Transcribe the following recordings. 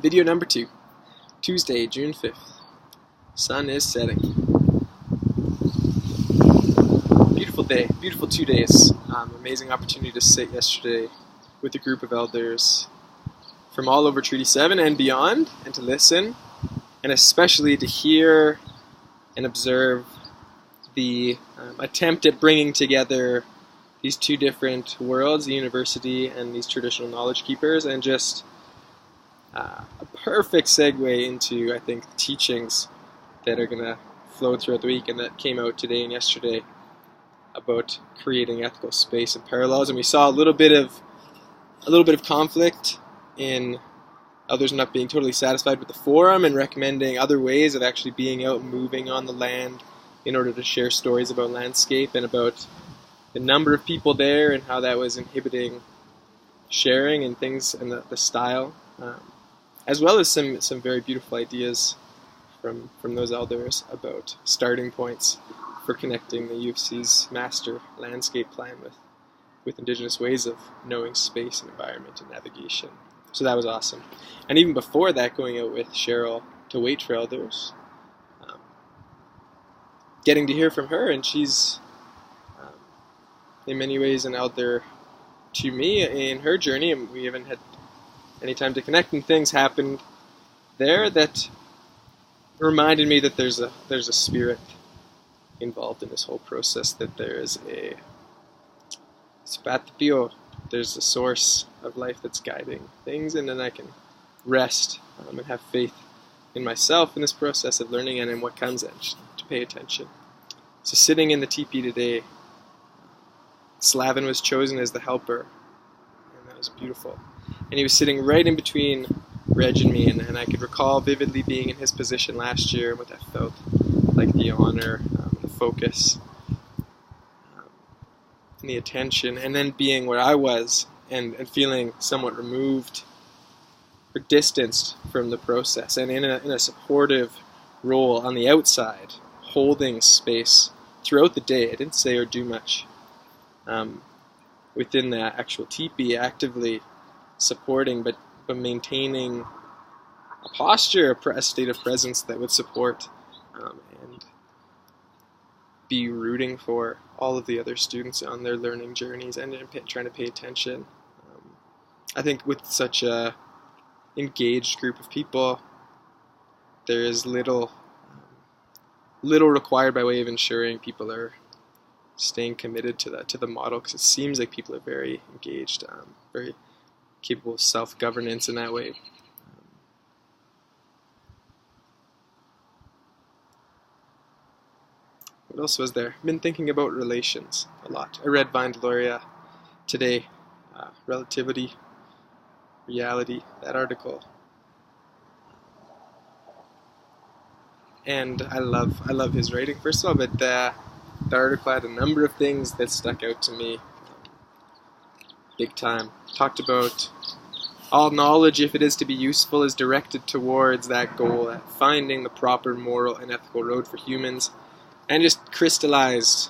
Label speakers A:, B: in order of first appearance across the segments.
A: Video number 2, Tuesday, June 5th. Sun is setting. Beautiful day, beautiful 2 days. Amazing opportunity to sit yesterday with a group of elders from all over Treaty 7 and beyond, and to listen, and especially to hear and observe the attempt at bringing together these two different worlds, the university and these traditional knowledge keepers, and just a perfect segue into, I think, the teachings that are going to flow throughout the week and that came out today and yesterday about creating ethical space and parallels. And we saw a little bit of conflict in others not being totally satisfied with the forum and recommending other ways of actually being out and moving on the land in order to share stories about landscape and about the number of people there and how that was inhibiting sharing and things and the style, as well as some very beautiful ideas from those elders about starting points for connecting the U of C's master landscape plan with Indigenous ways of knowing space and environment and navigation. So that was awesome. And even before that, going out with Cheryl to wait for elders, getting to hear from her, and she's in many ways an elder to me in her journey, and we haven't had any time to connect, and things happened there that reminded me that there's a spirit involved in this whole process, that there is a spatpio, there's a source of life that's guiding things, and then I can rest and have faith in myself in this process of learning and in what comes in, to pay attention. So sitting in the teepee today, Slavin was chosen as the helper, and that was beautiful. And he was sitting right in between Reg and me, and I could recall vividly being in his position last year and what that felt like, the honor, the focus, and the attention, and then being where I was and feeling somewhat removed or distanced from the process, and in a supportive role on the outside, holding space throughout the day. I didn't say or do much within the actual teepee, actively supporting, but maintaining a posture, a state of presence that would support and be rooting for all of the other students on their learning journeys and trying to pay attention. I think with such a engaged group of people, there is little required by way of ensuring people are staying committed to the model, because it seems like people are very engaged, very capable of self-governance in that way. What else was there? I've been thinking about relations a lot. I read Vindaloria today, Relativity, Reality, that article. And I love his writing, first of all, but the article had a number of things that stuck out to me big time. Talked about all knowledge, if it is to be useful, is directed towards that goal, at finding the proper moral and ethical road for humans, and just crystallized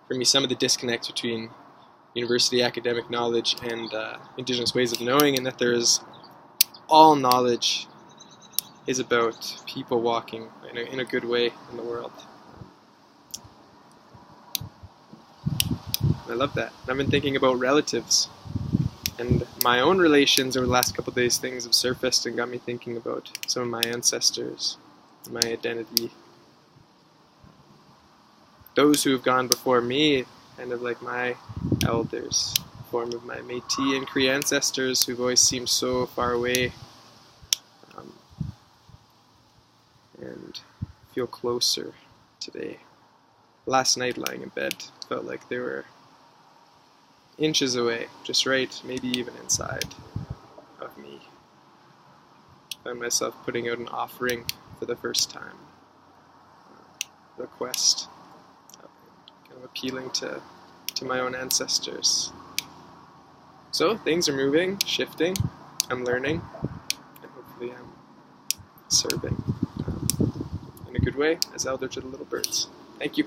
A: for me some of the disconnects between university academic knowledge and Indigenous ways of knowing, and that there is all knowledge is about people walking in a good way in the world. I love that. I've been thinking about relatives and my own relations over the last couple of days. Things have surfaced and got me thinking about some of my ancestors, my identity. Those who have gone before me, kind of like my elders, form of my Métis and Cree ancestors who've always seemed so far away, and feel closer today. Last night, lying in bed, felt like they were inches away, just right, maybe even inside of me. Found myself putting out an offering for the first time, request, kind of appealing to my own ancestors. So things are moving, shifting, I'm learning, and hopefully I'm serving in a good way as elder to the little birds. Thank you.